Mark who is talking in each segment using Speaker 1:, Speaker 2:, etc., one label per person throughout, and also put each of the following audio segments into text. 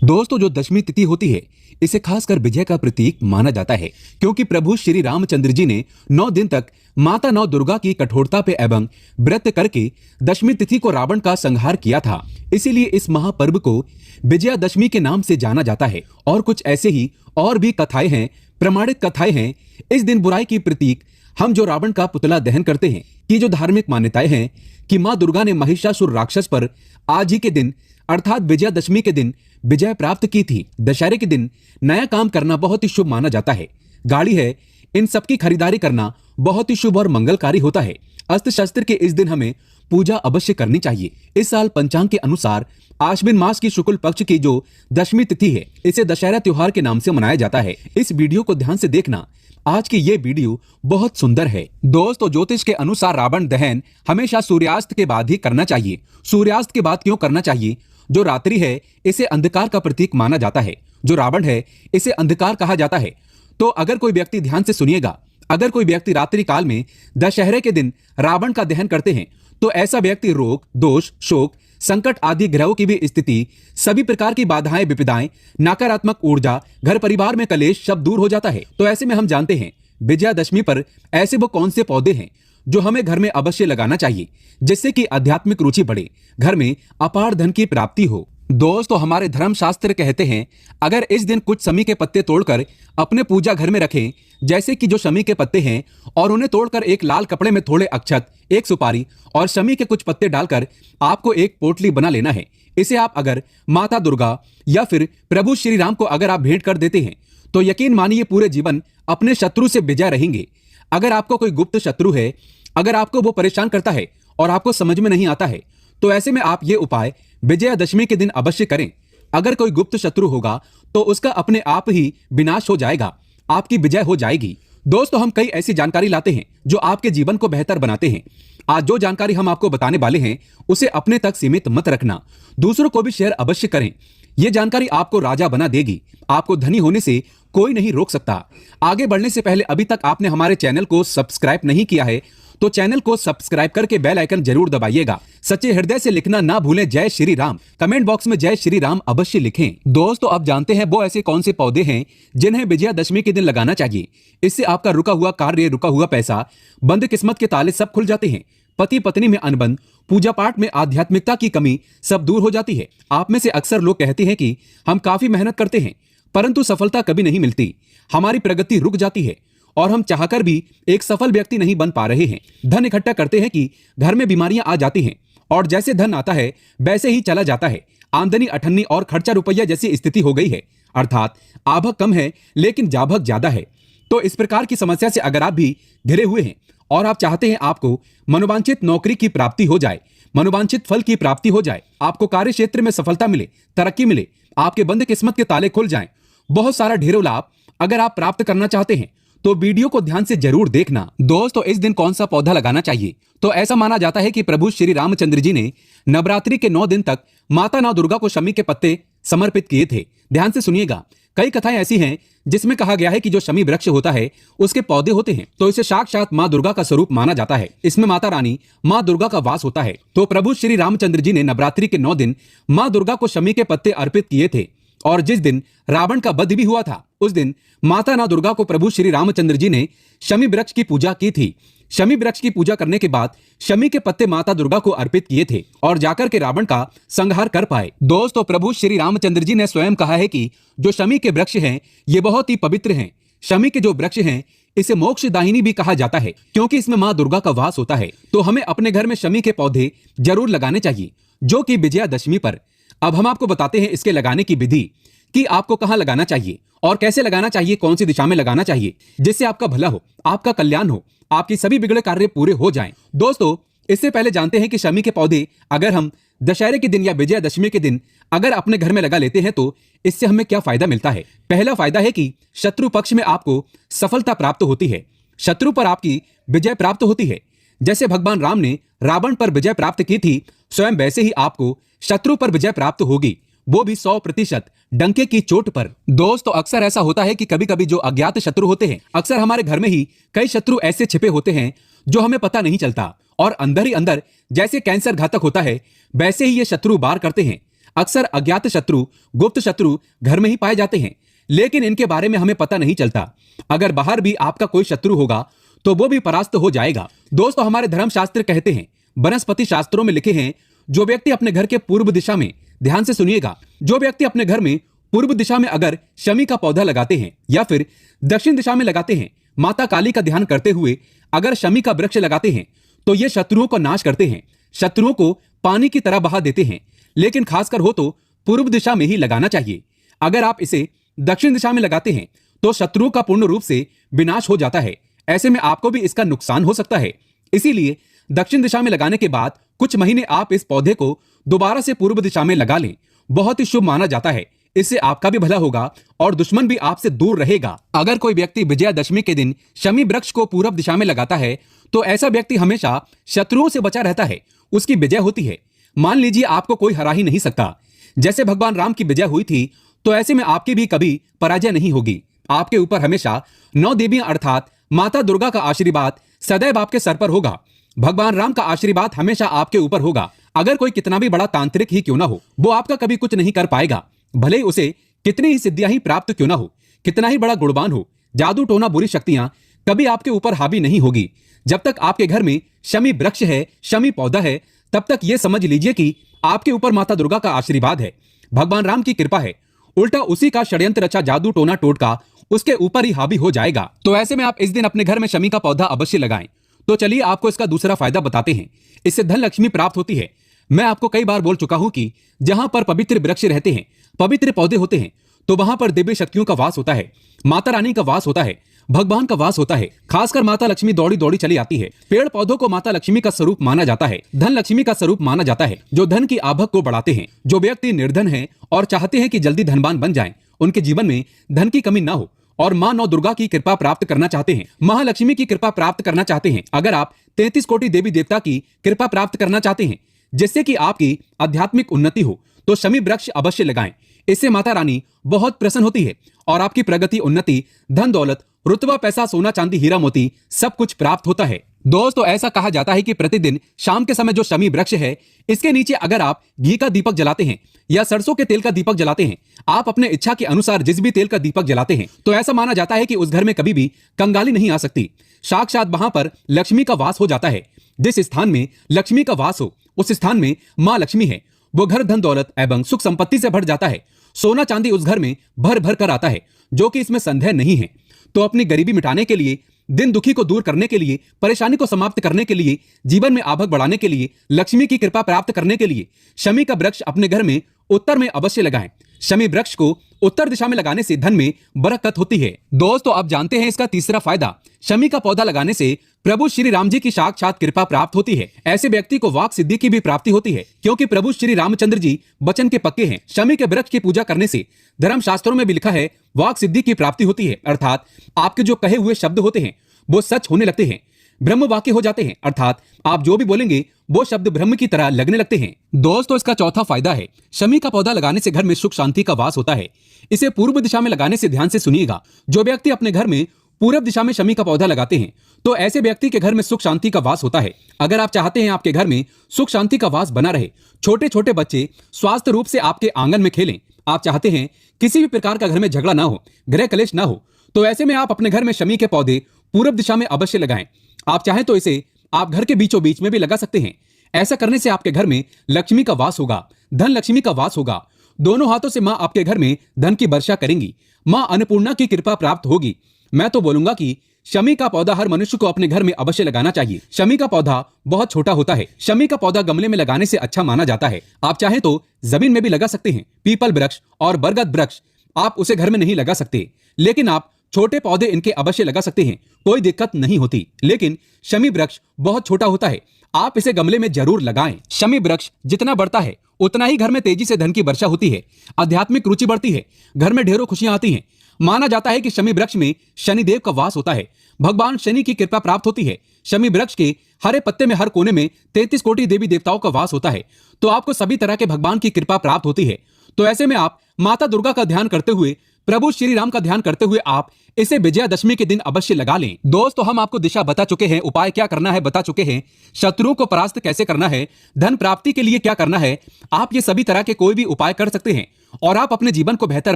Speaker 1: दोस्तों, जो दशमी तिथि होती है इसे खासकर विजय का प्रतीक माना जाता है, क्योंकि प्रभु श्री रामचंद्र जी ने 9 दिन तक माता नौ दुर्गा की कठोरता पे एवं व्रत करके दशमी तिथि को रावण का संहार किया था। इसीलिए इस महापर्व को विजयादशमी के नाम से जाना जाता है। और कुछ ऐसे ही और भी कथाएं हैं, प्रमाणित कथाएं हैं। इस दिन बुराई की प्रतीक हम जो रावण का पुतला दहन करते हैं कि जो धार्मिक मान्यताएं हैं कि माँ दुर्गा ने महिषासुर राक्षस पर आज ही के दिन अर्थात विजयादशमी के दिन विजय प्राप्त की थी। दशहरे के दिन नया काम करना बहुत ही शुभ माना जाता है। गाड़ी है, इन सब की खरीदारी करना बहुत ही शुभ और मंगलकारी होता है। अस्त्र शस्त्र के इस दिन हमें पूजा अवश्य करनी चाहिए। इस साल पंचांग के अनुसार आश्विन मास की शुक्ल पक्ष की जो दशमी तिथि है इसे दशहरा त्योहार के नाम से मनाया जाता है। इस वीडियो को ध्यान से देखना, आज की ये वीडियो बहुत सुंदर है। दोस्तों, ज्योतिष के अनुसार रावण दहन हमेशा सूर्यास्त के बाद ही करना चाहिए। सूर्यास्त के बाद क्यों करना चाहिए? जो रात्रि है इसे अंधकार का प्रतीक माना जाता है। जो रावण है इसे अंधकार कहा जाता है। तो अगर कोई व्यक्ति, ध्यान से सुनिएगा, अगर कोई व्यक्ति रात्रि काल में दशहरे के दिन रावण का दहन करते हैं तो ऐसा व्यक्ति रोग, दोष, शोक, संकट आदि ग्रहों की भी स्थिति, सभी प्रकार की बाधाएं, विपदाएं, नकारात्मक ऊर्जा, घर परिवार में कलेश सब दूर हो जाता है। तो ऐसे में हम जानते हैं विजयादशमी पर ऐसे वो कौन से पौधे हैं जो हमें घर में अवश्य लगाना चाहिए, जिससे कि आध्यात्मिक रुचि बढ़े, घर में अपार धन की प्राप्ति हो। दोस्तों, हमारे धर्मशास्त्र कहते हैं अगर इस दिन कुछ शमी के पत्ते तोड़कर अपने पूजा घर में रखें, जैसे कि जो शमी के पत्ते हैं, और उन्हें तोड़कर एक लाल कपड़े में थोड़े अक्षत, एक सुपारी और शमी के कुछ पत्ते डालकर आपको एक पोटली बना लेना है। इसे आप अगर माता दुर्गा या फिर प्रभु श्री राम को अगर आप भेंट कर देते हैं तो यकीन मानिए पूरे जीवन अपने शत्रु से विजय रहेंगे। अगर आपको कोई गुप्त शत्रु है, अगर आपको वो परेशान करता है और आपको समझ में नहीं आता है, तो ऐसे में आप ये उपाय विजयादशमी के दिन अवश्य करें। अगर कोई गुप्त शत्रु होगा तो उसका अपने आप ही विनाश हो जाएगा, आपकी विजय हो जाएगी। दोस्तों, हम कई ऐसी जानकारी लाते हैं जो आपके जीवन को बेहतर बनाते हैं। आज जो जानकारी हम आपको बताने वाले हैं उसे अपने तक सीमित मत रखना, दूसरों को भी शेयर अवश्य करें। यह जानकारी आपको राजा बना देगी। आपको धनी होने से कोई नहीं रोक सकता। आगे बढ़ने से पहले अभी तक आपने हमारे चैनल को सब्सक्राइब नहीं किया है तो चैनल को सब्सक्राइब करके बेल आइकन जरूर दबाइएगा। सच्चे हृदय से लिखना ना भूलें जय श्री राम। कमेंट बॉक्स में जय श्री राम अवश्य लिखें। दोस्तों, अब जानते हैं वो ऐसे कौन से पौधे हैं जिन्हें विजयादशमी के दिन लगाना चाहिए। इससे आपका रुका हुआ कार्य, रुका हुआ पैसा, बंद किस्मत के ताले सब खुल जाते हैं। पति पत्नी में अनबन, पूजा पाठ में आध्यात्मिकता की कमी सब दूर हो जाती है। आप में से अक्सर लोग कहते हैं कि हम काफी मेहनत करते हैं परंतु सफलता कभी नहीं मिलती, हमारी प्रगति रुक जाती है और हम चाहकर भी एक सफल व्यक्ति नहीं बन पा रहे हैं। धन इकट्ठा करते हैं कि घर में बीमारियां आ जाती हैं और जैसे धन आता है वैसे ही चला जाता है। आमदनी अठन्नी और खर्चा रुपया जैसी स्थिति हो गई है, अर्थात आवक कम है लेकिन जाभक ज्यादा है। तो इस प्रकार की समस्या से अगर आप भी घिरे हुए हैं और आप चाहते हैं आपको मनोवांछित नौकरी की प्राप्ति हो जाए, मनोवांछित फल की प्राप्ति हो जाए, आपको कार्य क्षेत्र में सफलता मिले, तरक्की मिले, आपके बंद किस्मत के ताले खुल जाएं, बहुत सारा ढेरों लाभ अगर आप प्राप्त करना चाहते हैं तो वीडियो को ध्यान से जरूर देखना। दोस्तों, इस दिन कौन सा पौधा लगाना चाहिए? तो ऐसा माना जाता है कि प्रभु श्री रामचंद्र जी ने नवरात्रि के 9 दिन तक माता नौ दुर्गा को शमी के पत्ते समर्पित किए थे। ध्यान से सुनिएगा, कई कथाएं ऐसी हैं जिसमें कहा गया है कि जो शमी वृक्ष होता है उसके पौधे होते हैं तो इसे साक्षात माँ दुर्गा का स्वरूप माना जाता है। इसमें माता रानी माँ दुर्गा का वास होता है। तो प्रभु श्री रामचंद्र जी ने नवरात्रि के 9 दिन माँ दुर्गा को शमी के पत्ते अर्पित किए थे और जिस दिन रावण का वध भी हुआ था उस दिन माता ना दुर्गा को प्रभु श्री रामचंद्र जी ने शमी वृक्ष की पूजा की थी। शमी वृक्ष की पूजा करने के बाद शमी के पत्ते माता दुर्गा को अर्पित किए थे और जाकर के रावण का संहार कर पाए। दोस्तों, प्रभु श्री रामचंद्र जी ने स्वयं कहा है कि जो शमी के वृक्ष हैं ये बहुत ही पवित्र हैं। शमी के जो वृक्ष हैं इसे मोक्षदायिनी भी कहा जाता है क्योंकि इसमें माँ दुर्गा का वास होता है। तो हमें अपने घर में शमी के पौधे जरूर लगाने चाहिए, जो कि विजयादशमी पर। अब हम आपको बताते हैं इसके लगाने की विधि कि आपको कहां लगाना चाहिए और कैसे लगाना चाहिए, कौन सी दिशा में लगाना चाहिए, जिससे आपका भला हो, आपका कल्याण हो, आपकी सभी बिगड़े कार्य पूरे हो जाएं। दोस्तों, इससे पहले जानते हैं कि शमी के पौधे अगर हम दशहरे के दिन या विजयादशमी के दिन अगर अपने घर में लगा लेते हैं तो इससे हमें क्या फायदा मिलता है। पहला फायदा है कि शत्रु पक्ष में आपको सफलता प्राप्त होती है, शत्रु पर आपकी विजय प्राप्त होती है। जैसे भगवान राम ने रावण पर विजय प्राप्त की थी, स्वयं वैसे ही आपको शत्रु पर विजय प्राप्त होगी, वो भी 100% डंके की चोट पर। दोस्तों, अक्सर ऐसा होता है कि कभी कभी जो अज्ञात शत्रु होते हैं, अक्सर हमारे घर में ही कई शत्रु ऐसे छिपे होते हैं जो हमें पता नहीं चलता और अंदर ही अंदर जैसे कैंसर घातक होता है वैसे ही ये शत्रु वार करते हैं। अक्सर अज्ञात शत्रु, गुप्त शत्रु घर में ही पाए जाते हैं, लेकिन इनके बारे में हमें पता नहीं चलता। अगर बाहर भी आपका कोई शत्रु होगा तो वो भी परास्त हो जाएगा। दोस्तों, हमारे धर्म शास्त्र कहते हैं, वनस्पति शास्त्रों में लिखे हैं, जो व्यक्ति अपने घर के पूर्व दिशा में, ध्यान से सुनिएगा, जो व्यक्ति अपने घर में पूर्व दिशा में अगर शमी का पौधा लगाते हैं या फिर दक्षिण दिशा में लगाते हैं, माता काली का ध्यान करते हुए अगर शमी का वृक्ष लगाते हैं, तो ये शत्रुओं को नाश करते हैं, शत्रुओं को पानी की तरह बहा देते हैं। लेकिन खासकर हो तो पूर्व दिशा में ही लगाना चाहिए। अगर आप इसे दक्षिण दिशा में लगाते हैं तो शत्रुओं का पूर्ण रूप से विनाश हो जाता है। ऐसे में आपको भी इसका नुकसान हो सकता है। इसीलिए दक्षिण दिशा में लगाने के बाद कुछ महीने आप इस पौधे को दोबारा से पूर्व दिशा में लगा लें। बहुत ही शुभ माना जाता है। इससे आपका भी भला होगा और दुश्मन भी आपसे दूर रहेगा। अगर कोई व्यक्ति विजयादशमी के दिन शमी वृक्ष को पूर्व दिशा में लगाता है तो ऐसा व्यक्ति हमेशा शत्रुओं से बचा रहता है, उसकी विजय होती है। मान लीजिए आपको कोई हरा ही नहीं सकता। जैसे भगवान राम की विजय हुई थी, तो ऐसे में आपकी भी कभी पराजय नहीं होगी। आपके ऊपर हमेशा 9 देवियां अर्थात माता दुर्गा का आशीर्वाद सदैव आपके सर पर होगा। भगवान राम का आशीर्वाद हमेशा आपके ऊपर होगा। अगर कोई कितना भी बड़ा तांत्रिक ही क्यों ना हो, वो आपका कभी कुछ नहीं कर पाएगा। भले ही उसे कितनी ही सिद्धियां ही प्राप्त क्यों ना हो, कितना ही बड़ा गुणवान हो, जादू टोना बुरी शक्तियां कभी आपके ऊपर हावी नहीं होगी। जब तक आपके घर में शमी वृक्ष है, शमी पौधा है, तब तक ये समझ लीजिए कि आपके ऊपर माता दुर्गा का आशीर्वाद है, भगवान राम की कृपा है। उल्टा उसी का षड्यंत्र रचा जादू टोना टोटका उसके ऊपर ही हावी हो जाएगा। तो ऐसे में आप इस दिन अपने घर में शमी का पौधा अवश्य लगाएं। तो चलिए आपको इसका दूसरा फायदा बताते हैं। इससे धन लक्ष्मी प्राप्त होती है। मैं आपको कई बार बोल चुका हूं कि जहां पर पवित्र वृक्ष रहते हैं, पवित्र पौधे होते हैं, तो वहां पर दिव्य शक्तियों का वास होता है, माता रानी का वास होता है, भगवान का वास होता है। खासकर माता लक्ष्मी दौड़ी दौड़ी चली आती है। पेड़ पौधों को माता लक्ष्मी का स्वरूप माना जाता है, धन लक्ष्मी का स्वरूप माना जाता है, जो धन की आवक को बढ़ाते हैं। जो व्यक्ति निर्धन है और चाहते हैं कि जल्दी धनवान बन जाएं, उनके जीवन में धन की कमी ना हो और माँ नौ दुर्गा की कृपा प्राप्त करना चाहते हैं, महालक्ष्मी की कृपा प्राप्त करना चाहते हैं, अगर आप 33 कोटि देवी देवता की कृपा प्राप्त करना चाहते हैं, जिससे कि आपकी आध्यात्मिक उन्नति हो, तो शमी वृक्ष अवश्य लगाएं। इससे माता रानी बहुत प्रसन्न होती है और आपकी प्रगति, उन्नति, धन दौलत, रुतबा, पैसा, सोना चांदी, हीरा मोती सब कुछ प्राप्त होता है। दोस्तों, ऐसा कहा जाता है कि प्रतिदिन शाम के समय जो शमी वृक्ष है, इसके नीचे अगर आप घी का दीपक जलाते हैं या सरसों के तेल का दीपक जलाते हैं, आप अपने इच्छा के अनुसार जिस भी तेल का दीपक जलाते हैं, तो ऐसा माना जाता है कि उस घर में कभी भी कंगाली नहीं आ सकती। साक्षात वहां पर लक्ष्मी का वास हो जाता है। जिस स्थान में लक्ष्मी का वास हो, उस स्थान में माँ लक्ष्मी है, वो घर धन दौलत एवं सुख संपत्ति से भर जाता है। सोना चांदी उस घर में भर भर कर आता है, जो कि इसमें संदेह नहीं है। तो अपनी गरीबी मिटाने के लिए, दिन दुखी को दूर करने के लिए, परेशानी को समाप्त करने के लिए, जीवन में आवक बढ़ाने के लिए, लक्ष्मी की कृपा प्राप्त करने के लिए शमी का वृक्ष अपने घर में उत्तर में अवश्य लगाएं। शमी वृक्ष को उत्तर दिशा में लगाने से धन में बरकत होती है। दोस्तों, आप जानते हैं इसका तीसरा फायदा, शमी का पौधा लगाने से प्रभु श्री राम जी की साक्षात कृपा प्राप्त होती है। ऐसे व्यक्ति को वाक सिद्धि की भी प्राप्ति होती है, क्योंकि प्रभु श्री रामचंद्र जी वचन के पक्के हैं। शमी के वृक्ष की पूजा करने से धर्म शास्त्रों में भी लिखा है, वाक सिद्धि की प्राप्ति होती है, अर्थात आपके जो कहे हुए शब्द होते हैं वो सच होने लगते हैं, ब्रह्म वाक्य हो जाते हैं, अर्थात आप जो भी बोलेंगे वो शब्द ब्रह्म की तरह लगने लगते हैं। दोस्तों, इसका चौथा फायदा है, शमी का पौधा लगाने से घर में सुख शांति का वास होता है। इसे पूर्व दिशा में लगाने से ध्यान से सुनिएगा। जो व्यक्ति अपने घर में पूर्व दिशा में शमी का पौधा लगाते हैं, तो ऐसे व्यक्ति के घर में सुख शांति का वास होता है। अगर आप चाहते हैं आपके घर में सुख शांति का वास बना रहे, छोटे छोटे बच्चे स्वास्थ्य रूप से आपके आंगन में खेलें, आप चाहते हैं किसी भी प्रकार का घर में झगड़ा ना हो, गृह कलेश ना हो, तो ऐसे में आप अपने घर में शमी के पौधे पूर्व दिशा में अवश्य लगाएं। आप चाहें तो इसे आप घर के बीचों बीच में भी लगा सकते हैं। ऐसा करने से आपके घर में लक्ष्मी का वास होगा, धन लक्ष्मी का वास होगा। दोनों हाथों से माँ आपके घर में धन की वर्षा करेंगी, माँ अन्नपूर्णा की कृपा प्राप्त होगी। मैं तो बोलूंगा कि शमी का पौधा हर मनुष्य को अपने घर में अवश्य लगाना चाहिए। शमी का पौधा बहुत छोटा होता है। शमी का पौधा गमले में लगाने से अच्छा माना जाता है। आप चाहें तो जमीन में भी लगा सकते हैं। पीपल वृक्ष और बरगद वृक्ष आप उसे घर में नहीं लगा सकते, लेकिन आप छोटे पौधे इनके अवश्य लगा सकते हैं, कोई दिक्कत नहीं होती। लेकिन शमी वृक्ष बहुत छोटा होता है, आप इसे गमले में जरूर लगाएं। शमी वृक्ष जितना बढ़ता है उतना ही घर में तेजी से धन की वर्षा होती है, आध्यात्मिक रुचि बढ़ती है, घर में ढेरों खुशियां आती हैं। माना जाता है कि शमी वृक्ष में शनिदेव का वास होता है, भगवान शनि की कृपा प्राप्त होती है। शमी वृक्ष के हरे पत्ते में हर कोने में 33 कोटि देवी देवताओं का वास होता है, तो आपको सभी तरह के भगवान की कृपा प्राप्त होती है। तो ऐसे में आप माता दुर्गा का ध्यान करते हुए, प्रभु श्री राम का ध्यान करते हुए आप इसे विजयादशमी के दिन अवश्य लगा लें। दोस्तों, हम आपको दिशा बता चुके हैं, उपाय क्या करना है बता चुके हैं, शत्रुओं को परास्त कैसे करना है, धन प्राप्ति के लिए क्या करना है। आप ये सभी तरह के कोई भी उपाय कर सकते हैं और आप अपने जीवन को बेहतर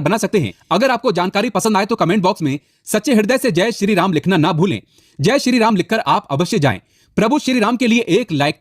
Speaker 1: बना सकते हैं। अगर आपको जानकारी पसंद आए तो कमेंट बॉक्स में सच्चे हृदय से जय श्री राम लिखना ना भूलें। जय श्री राम लिखकर आप अवश्य जाएं। प्रभु श्री राम के लिए एक लाइक